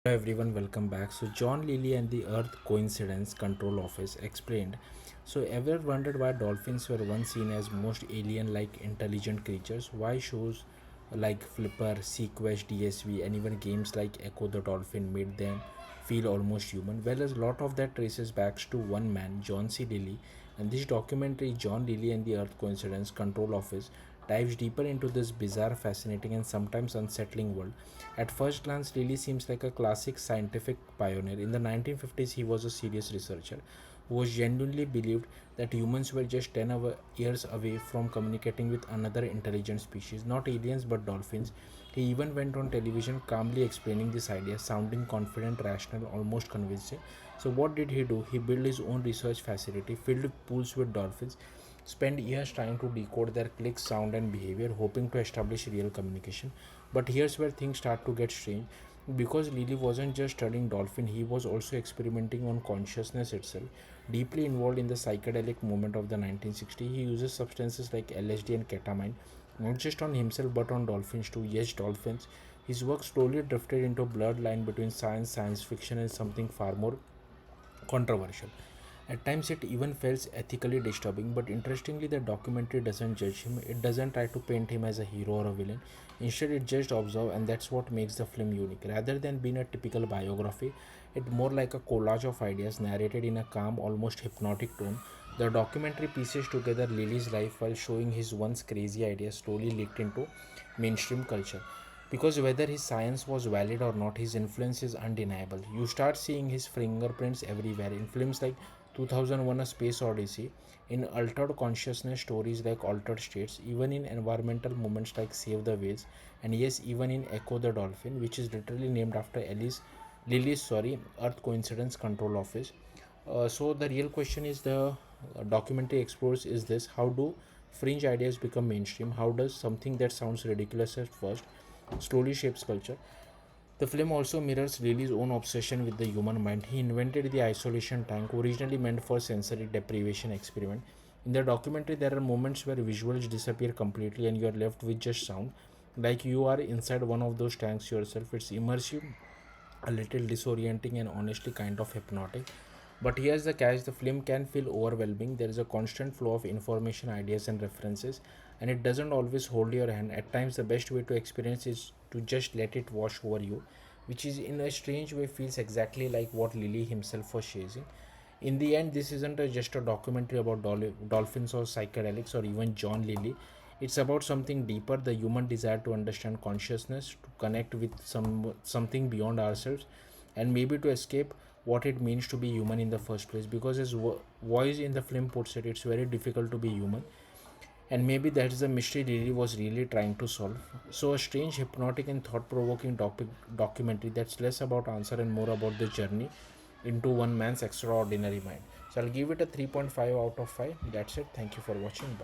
Hello everyone, welcome back. So John Lilly and the Earth Coincidence Control Office explained. So ever wondered why dolphins were once seen as most alien-like intelligent creatures? Why shows like Flipper, Sequest, DSV, and even games like Echo the Dolphin made them feel almost human? Well, a lot of that traces back to one man, John C. Lilly, and this documentary, John Lilly and the Earth Coincidence Control Office, dives deeper into this bizarre, fascinating, and sometimes unsettling world. At first glance, Lilly seems like a classic scientific pioneer. In the 1950s, he was a serious researcher who was genuinely believed that humans were just 10 years away from communicating with another intelligent species, not aliens but dolphins. He even went on television calmly explaining this idea, sounding confident, rational, almost convincing. So, what did he do? He built his own research facility filled pools with dolphins, spent years trying to decode their clicks, sound, and behavior, hoping to establish real communication. But here's where things start to get strange. Because Lilly wasn't just studying dolphin, he was also experimenting on consciousness itself. Deeply involved in the psychedelic movement of the 1960s, he uses substances like LSD and ketamine, not just on himself but on dolphins too. Yes, dolphins. His work slowly drifted into a blurred line between science, science fiction, and something far more controversial. At times, it even feels ethically disturbing, but interestingly, the documentary doesn't judge him. It doesn't try to paint him as a hero or a villain. Instead, it just observes, and that's what makes the film unique. Rather than being a typical biography, it's more like a collage of ideas narrated in a calm, almost hypnotic tone. The documentary pieces together Lily's life while showing his once crazy ideas slowly leaked into mainstream culture. Because whether his science was valid or not, his influence is undeniable. You start seeing his fingerprints everywhere in films like 2001 A Space Odyssey, in altered consciousness stories like Altered States, even in environmental movements like Save the Whales, and yes, even in Echo the Dolphin, which is literally named after Lily's Earth Coincidence Control Office. So the real question is the documentary explores is this: how do fringe ideas become mainstream? How does something that sounds ridiculous at first slowly shapes culture? The film also mirrors Lilly's own obsession with the human mind. He invented the isolation tank, originally meant for sensory deprivation experiment. In the documentary, there are moments where visuals disappear completely and you are left with just sound, like you are inside one of those tanks yourself. It's immersive, a little disorienting, and honestly kind of hypnotic. But here's the catch: the film can feel overwhelming. There is a constant flow of information, ideas, and references, and it doesn't always hold your hand. At times, the best way to experience is to just let it wash over you, which is in a strange way feels exactly like what Lilly himself was chasing. In the end, this isn't just a documentary about dolphins or psychedelics or even John Lilly. It's about something deeper: the human desire to understand consciousness, to connect with something beyond ourselves, and maybe to escape what it means to be human in the first place. Because his voice in the film puts it, it's very difficult to be human, and maybe that's the mystery Lily was really trying to solve. So, a strange, hypnotic, and thought provoking documentary that's less about answer and more about the journey into one man's extraordinary mind. So, I'll give it a 3.5 out of 5. That's it. Thank you for watching. Bye.